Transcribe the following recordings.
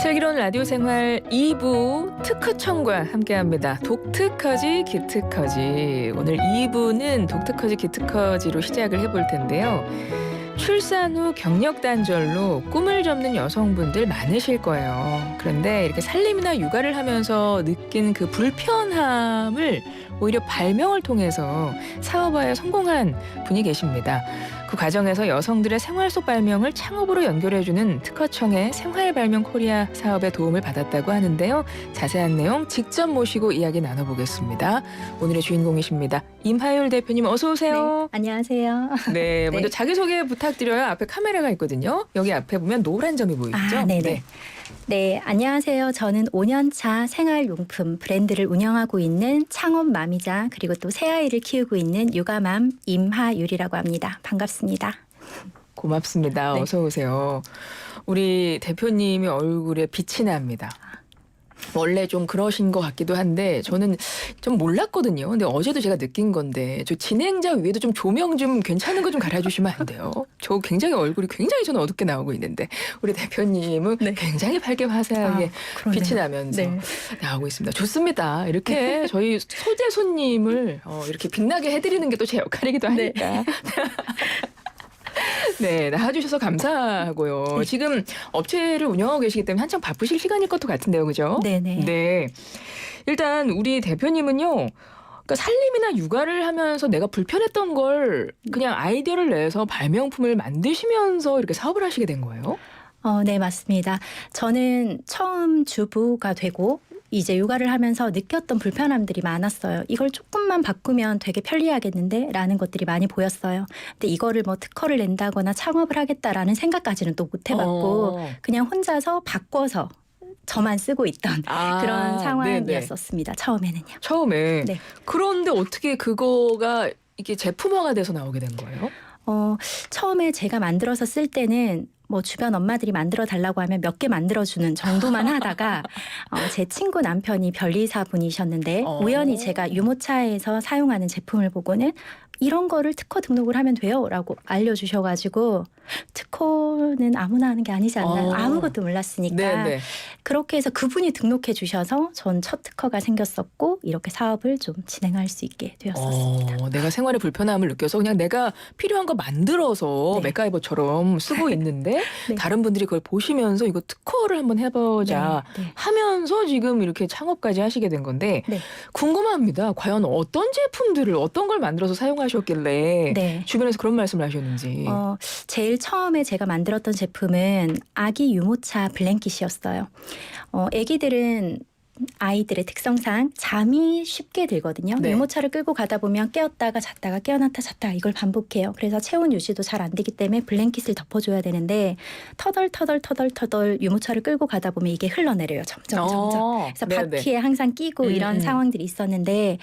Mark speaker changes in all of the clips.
Speaker 1: 슬기로운 라디오 생활 2부 특허청과 함께합니다. 독특하지 기특하지. 오늘 2부는 독특하지 기특하지로 시작을 해볼 텐데요. 출산 후 경력 단절로 꿈을 접는 여성분들 많으실 거예요. 그런데 이렇게 살림이나 육아를 하면서 느낀 그 불편함을 오히려 발명을 통해서 사업화에 성공한 분이 계십니다. 그 과정에서 여성들의 생활 속 발명을 창업으로 연결해주는 특허청의 생활발명 코리아 사업에 도움을 받았다고 하는데요. 자세한 내용 직접 모시고 이야기 나눠보겠습니다. 오늘의 주인공이십니다. 임하율 대표님 어서 오세요.
Speaker 2: 네, 안녕하세요.
Speaker 1: 네, 먼저 자기소개 부탁드려요. 앞에 카메라가 있거든요. 여기 앞에 보면 노란 점이 보이죠?
Speaker 2: 네네. 네, 안녕하세요. 저는 5년차 생활용품 브랜드를 운영하고 있는 창업맘이자 그리고 또 새아이를 키우고 있는 육아맘 임하율이라고 합니다. 반갑습니다.
Speaker 1: 고맙습니다.
Speaker 2: 네.
Speaker 1: 어서 오세요. 우리 대표님의 얼굴에 빛이 납니다. 원래 좀 그러신 것 같기도 한데 저는 좀 몰랐거든요. 근데 어제도 제가 느낀 건데 저 진행자 위에도 좀 조명 좀 괜찮은 거 좀 갈아주시면 안 돼요? 저 굉장히 얼굴이 굉장히 저는 어둡게 나오고 있는데 우리 대표님은
Speaker 2: 네.
Speaker 1: 굉장히 밝게 화사하게
Speaker 2: 그러네요.
Speaker 1: 빛이 나면서
Speaker 2: 네.
Speaker 1: 나오고 있습니다. 좋습니다. 이렇게 저희 소재 손님을 이렇게 빛나게 해드리는 게 또 제 역할이기도 하니까. 네, 나와주셔서 감사하고요.
Speaker 2: 네.
Speaker 1: 지금 업체를 운영하고 계시기 때문에 한참 바쁘실 시간일 것도 같은데요, 그죠?
Speaker 2: 네네.
Speaker 1: 네. 일단 우리 대표님은요. 그러니까 살림이나 육아를 하면서 내가 불편했던 걸 그냥 아이디어를 내서 발명품을 만드시면서 이렇게 사업을 하시게 된 거예요?
Speaker 2: 네, 맞습니다. 저는 처음 주부가 되고 이제 육아를 하면서 느꼈던 불편함들이 많았어요. 이걸 조금만 바꾸면 되게 편리하겠는데? 라는 것들이 많이 보였어요. 근데 이거를 뭐 특허를 낸다거나 창업을 하겠다라는 생각까지는 또 못 해봤고 그냥 혼자서 바꿔서 저만 쓰고 있던 그런 상황이었었습니다. 처음에는요.
Speaker 1: 처음에.
Speaker 2: 네.
Speaker 1: 그런데 어떻게 그거가 이게 제품화가 돼서 나오게 된 거예요?
Speaker 2: 처음에 제가 만들어서 쓸 때는 뭐 주변 엄마들이 만들어 달라고 하면 몇 개 만들어주는 정도만 하다가 제 친구 남편이 변리사 분이셨는데 우연히 제가 유모차에서 사용하는 제품을 보고는 이런 거를 특허 등록을 하면 돼요 라고 알려주셔가지고 특허는 아무나 하는 게 아니지 않나요? 아무것도 몰랐으니까.
Speaker 1: 네네.
Speaker 2: 그렇게 해서 그분이 등록해 주셔서 전 첫 특허가 생겼었고 이렇게 사업을 좀 진행할 수 있게 되었었습니다.
Speaker 1: 내가 생활에 불편함을 느껴서 그냥 내가 필요한 거 만들어서
Speaker 2: 네.
Speaker 1: 맥가이버처럼 쓰고 있는데
Speaker 2: 네.
Speaker 1: 다른 분들이 그걸 보시면서 이거 특허를 한번 해보자
Speaker 2: 네.
Speaker 1: 하면서 지금 이렇게 창업까지 하시게 된 건데
Speaker 2: 네.
Speaker 1: 궁금합니다. 과연 어떤 제품들을 어떤 걸 만들어서 사용하셨길래
Speaker 2: 네.
Speaker 1: 주변에서 그런 말씀을 하셨는지.
Speaker 2: 제일 처음에 제가 만들었던 제품은 아기 유모차 블랭킷이었어요. 아기들은 아이들의 특성상 잠이 쉽게 들거든요.
Speaker 1: 네.
Speaker 2: 유모차를 끌고 가다 보면 깨었다가 잤다가 깨어났다 잤다가 이걸 반복해요. 그래서 체온 유지도 잘 안 되기 때문에 블랭킷을 덮어줘야 되는데 터덜 유모차를 끌고 가다 보면 이게 흘러내려요. 점점. 그래서
Speaker 1: 네네.
Speaker 2: 바퀴에 항상 끼고 이런 상황들이 있었는데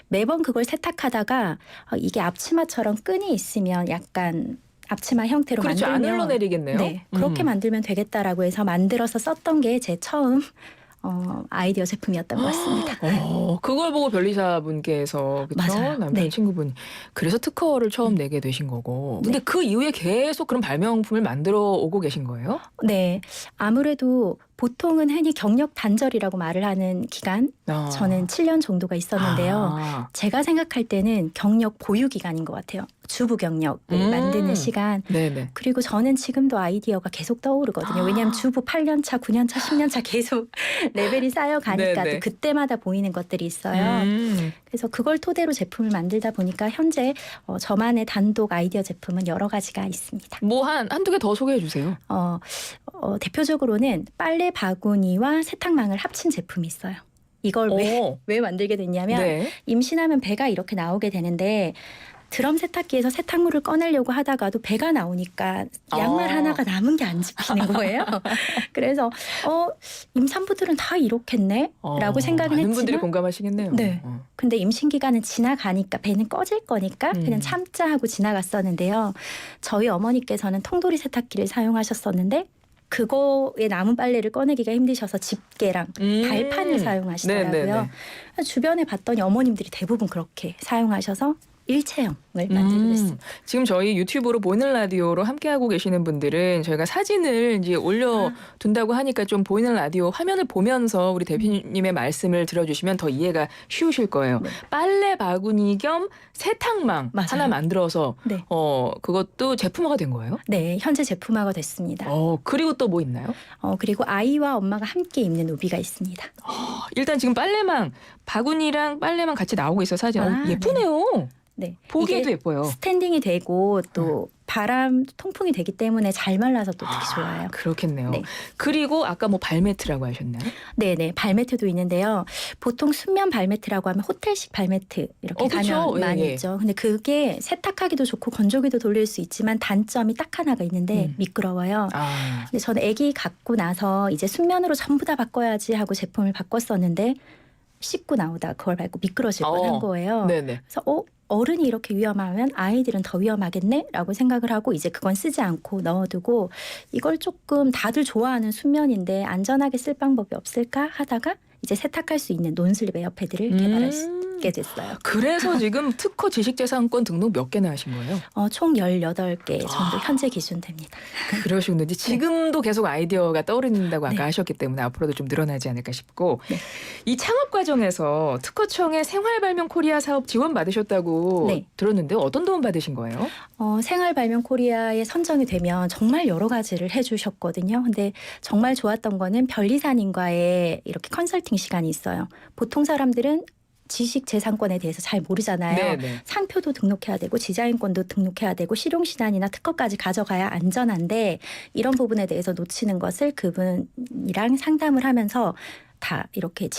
Speaker 2: 매번 그걸 세탁하다가 이게 앞치마처럼 끈이 있으면 약간 앞치마 형태로
Speaker 1: 그렇죠. 안
Speaker 2: 만들면
Speaker 1: 흘러내리겠네요.
Speaker 2: 네, 그렇게 만들면 되겠다라고 해서 만들어서 썼던 게 제 처음 아이디어 제품이었던 것 같습니다.
Speaker 1: 그걸 보고 변리사 분께서 그렇죠?
Speaker 2: 맞아요.
Speaker 1: 남편
Speaker 2: 네.
Speaker 1: 친구분 그래서 특허를 처음 내게 되신 거고. 근데
Speaker 2: 네.
Speaker 1: 그 이후에 계속 그런 발명품을 만들어 오고 계신 거예요?
Speaker 2: 네, 아무래도 보통은 흔히 경력 단절이라고 말을 하는 기간 저는 7년 정도가 있었는데요. 제가 생각할 때는 경력 보유 기간인 것 같아요. 주부 경력을 만드는 시간.
Speaker 1: 네네.
Speaker 2: 그리고 저는 지금도 아이디어가 계속 떠오르거든요. 왜냐하면 주부 8년 차, 9년 차, 10년 차 계속 레벨이 쌓여가니까
Speaker 1: 네네.
Speaker 2: 또 그때마다 보이는 것들이 있어요. 그래서 그걸 토대로 제품을 만들다 보니까 현재 저만의 단독 아이디어 제품은 여러 가지가 있습니다.
Speaker 1: 뭐 한두 개 더 소개해 주세요.
Speaker 2: 대표적으로는 빨래 바구니와 세탁망을 합친 제품이 있어요. 이걸 왜 만들게 됐냐면
Speaker 1: 네.
Speaker 2: 임신하면 배가 이렇게 나오게 되는데 드럼 세탁기에서 세탁물을 꺼내려고 하다가도 배가 나오니까 양말 하나가 남은 게 안 집히는 거예요. 그래서 임산부들은 다 이렇겠네 라고 생각은
Speaker 1: 많은
Speaker 2: 했지만
Speaker 1: 분들이 공감하시겠네요.
Speaker 2: 네. 근데 임신 기간은 지나가니까 배는 꺼질 거니까 그냥 참자 하고 지나갔었는데요. 저희 어머니께서는 통돌이 세탁기를 사용하셨었는데 그거에 남은 빨래를 꺼내기가 힘드셔서 집게랑 발판을 사용하시더라고요.
Speaker 1: 네네네.
Speaker 2: 주변에 봤더니 어머님들이 대부분 그렇게 사용하셔서 일체형을 만들기로 했습니다.
Speaker 1: 지금 저희 유튜브로 보이는 라디오로 함께하고 계시는 분들은 저희가 사진을 이제 올려둔다고 하니까 좀 보이는 라디오 화면을 보면서 우리 대표님의 말씀을 들어주시면 더 이해가 쉬우실 거예요.
Speaker 2: 네.
Speaker 1: 빨래 바구니 겸 세탁망
Speaker 2: 맞아요.
Speaker 1: 하나 만들어서
Speaker 2: 네.
Speaker 1: 그것도 제품화가 된 거예요?
Speaker 2: 네, 현재 제품화가 됐습니다.
Speaker 1: 그리고 또 뭐 있나요?
Speaker 2: 그리고 아이와 엄마가 함께 입는 우비가 있습니다.
Speaker 1: 일단 지금 빨래망 바구니랑 빨래망 같이 나오고 있어 사진.
Speaker 2: 아,
Speaker 1: 예쁘네요.
Speaker 2: 네.
Speaker 1: 보기에도
Speaker 2: 이게
Speaker 1: 예뻐요.
Speaker 2: 스탠딩이 되고 또 바람 통풍이 되기 때문에 잘 말라서 또 특히 좋아요.
Speaker 1: 그렇겠네요.
Speaker 2: 네.
Speaker 1: 그리고 아까 뭐 발매트라고 하셨나요?
Speaker 2: 네네, 발매트도 있는데요. 보통 순면 발매트라고 하면 호텔식 발매트 이렇게
Speaker 1: 그쵸.
Speaker 2: 가면 많이
Speaker 1: 예.
Speaker 2: 있죠. 근데 그게 세탁하기도 좋고 건조기도 돌릴 수 있지만 단점이 딱 하나가 있는데 미끄러워요. 근데 저는 아기 갖고 나서 이제 순면으로 전부 다 바꿔야지 하고 제품을 바꿨었는데 씻고 나오다 그걸 밟고 미끄러질 뻔한 거예요.
Speaker 1: 네네.
Speaker 2: 그래서 어른이 이렇게 위험하면 아이들은 더 위험하겠네라고 생각을 하고 이제 그건 쓰지 않고 넣어두고 이걸 조금 다들 좋아하는 순면인데 안전하게 쓸 방법이 없을까 하다가 이제 세탁할 수 있는 논슬립 에어패드를 개발하게 됐어요.
Speaker 1: 그래서 지금 특허 지식재산권 등록 몇 개나 하신 거예요?
Speaker 2: 총 18개 정도 현재 기준 됩니다.
Speaker 1: 그러시군요. 지금도 계속 아이디어가 떠오른다고 아까
Speaker 2: 네.
Speaker 1: 하셨기 때문에 앞으로도 좀 늘어나지 않을까 싶고
Speaker 2: 네.
Speaker 1: 이 창업 과정에서 특허청의 생활발명 코리아 사업 지원 받으셨다고
Speaker 2: 네.
Speaker 1: 들었는데 어떤 도움 받으신 거예요?
Speaker 2: 생활발명 코리아에 선정이 되면 정말 여러 가지를 해주셨거든요. 근데 정말 좋았던 거는 변리사님과의 이렇게 컨설팅 시간이 있어요. 보통 사람들은 지식재산권에 대해서 잘 모르잖아요.
Speaker 1: 네네.
Speaker 2: 상표도 등록해야 되고 디자인권도 등록해야 되고 실용신안이나 특허까지 가져가야 안전한데 이런 부분에 대해서 놓치는 것을 그분이랑 상담을 하면서 다 이렇게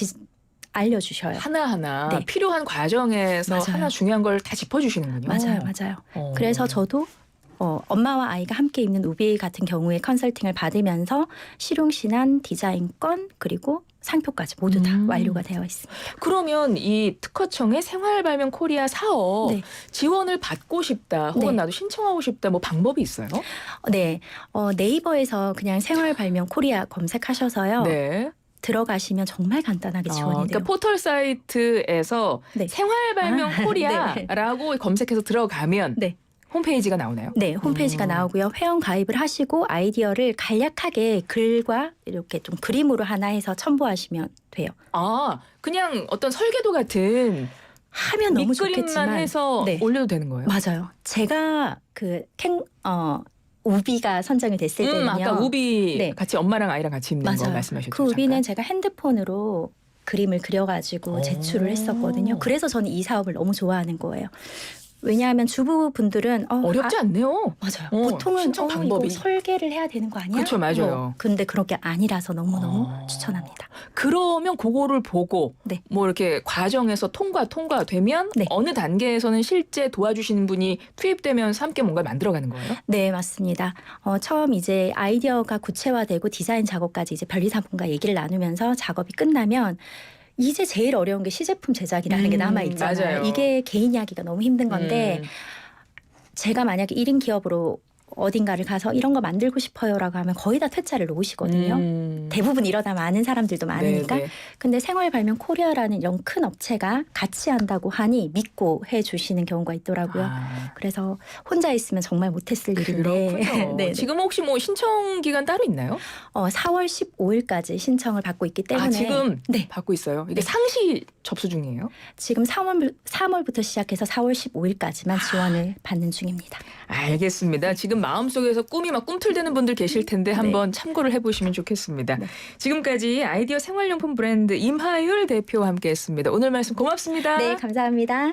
Speaker 2: 알려주셔요.
Speaker 1: 하나하나
Speaker 2: 네.
Speaker 1: 필요한 과정에서
Speaker 2: 맞아요.
Speaker 1: 하나 중요한 걸 다 짚어주시는군요.
Speaker 2: 맞아요. 그래서 저도 엄마와 아이가 함께 입는 우비 같은 경우에 컨설팅을 받으면서 실용신안, 디자인권 그리고 상표까지 모두 다 완료가 되어 있습니다.
Speaker 1: 그러면 이 특허청의 생활발명 코리아 사업
Speaker 2: 네.
Speaker 1: 지원을 받고 싶다 혹은
Speaker 2: 네.
Speaker 1: 나도 신청하고 싶다 뭐 방법이 있어요?
Speaker 2: 네, 네이버에서 그냥 생활발명 코리아 검색하셔서요.
Speaker 1: 네.
Speaker 2: 들어가시면 정말 간단하게 지원이
Speaker 1: 그러니까
Speaker 2: 돼요.
Speaker 1: 포털 사이트에서
Speaker 2: 네.
Speaker 1: 생활발명
Speaker 2: 네.
Speaker 1: 코리아라고 검색해서 들어가면
Speaker 2: 네.
Speaker 1: 홈페이지가 나오나요?
Speaker 2: 네, 홈페이지가 나오고요. 회원 가입을 하시고 아이디어를 간략하게 글과 이렇게 좀 그림으로 하나 해서 첨부하시면 돼요.
Speaker 1: 그냥 어떤 설계도 같은
Speaker 2: 하면 너무
Speaker 1: 밑그림만
Speaker 2: 좋겠지만
Speaker 1: 해서
Speaker 2: 네.
Speaker 1: 올려도 되는 거예요?
Speaker 2: 맞아요. 제가 우비가 선정이 됐을 때는요.
Speaker 1: 아까 우비
Speaker 2: 네.
Speaker 1: 같이 엄마랑 아이랑 같이 입는 거
Speaker 2: 맞아요.
Speaker 1: 말씀하셨죠?
Speaker 2: 그 우비는
Speaker 1: 잠깐?
Speaker 2: 제가 핸드폰으로 그림을 그려가지고 제출을 했었거든요. 그래서 저는 이 사업을 너무 좋아하는 거예요. 왜냐하면 주부분들은
Speaker 1: 어렵지 않네요.
Speaker 2: 맞아요.
Speaker 1: 어,
Speaker 2: 보통은
Speaker 1: 신청 방법이.
Speaker 2: 이거 설계를 해야 되는 거 아니야?
Speaker 1: 그렇죠, 맞아요.
Speaker 2: 근데 그렇게 아니라서 너무너무 추천합니다.
Speaker 1: 그러면 그거를 보고
Speaker 2: 네.
Speaker 1: 뭐 이렇게 과정에서 통과되면
Speaker 2: 네.
Speaker 1: 어느 단계에서는 실제 도와주시는 분이 투입되면서 함께 뭔가를 만들어가는 거예요?
Speaker 2: 네, 맞습니다. 처음 이제 아이디어가 구체화되고 디자인 작업까지 이제 변리사분과 얘기를 나누면서 작업이 끝나면 이제 제일 어려운 게 시제품 제작이라는 게 남아 있잖아요.
Speaker 1: 맞아요.
Speaker 2: 이게 개인 이야기가 너무 힘든 건데 제가 만약에 1인 기업으로 어딘가를 가서 이런 거 만들고 싶어요라고 하면 거의 다 퇴짜를 놓으시거든요. 대부분 이러다 많은 사람들도 많으니까.
Speaker 1: 네네.
Speaker 2: 근데 생활발명 코리아라는 이런 큰 업체가 같이 한다고 하니 믿고 해주시는 경우가 있더라고요. 그래서 혼자 있으면 정말 못했을 일인데.
Speaker 1: 그렇군요.
Speaker 2: 네,
Speaker 1: 지금 혹시 뭐 신청 기간 따로 있나요?
Speaker 2: 4월 15일까지 신청을 받고 있기 때문에
Speaker 1: 지금
Speaker 2: 네.
Speaker 1: 받고 있어요. 이게
Speaker 2: 네.
Speaker 1: 상시 접수 중이에요?
Speaker 2: 지금 3월부터 시작해서 4월 15일까지만 지원을 받는 중입니다.
Speaker 1: 알겠습니다. 지금 마음속에서 꿈이 막 꿈틀대는 분들 계실 텐데 한번 참고를 해보시면 좋겠습니다.
Speaker 2: 네.
Speaker 1: 지금까지 아이디어 생활용품 브랜드 임하율 대표와 함께했습니다. 오늘 말씀 고맙습니다.
Speaker 2: 네, 감사합니다.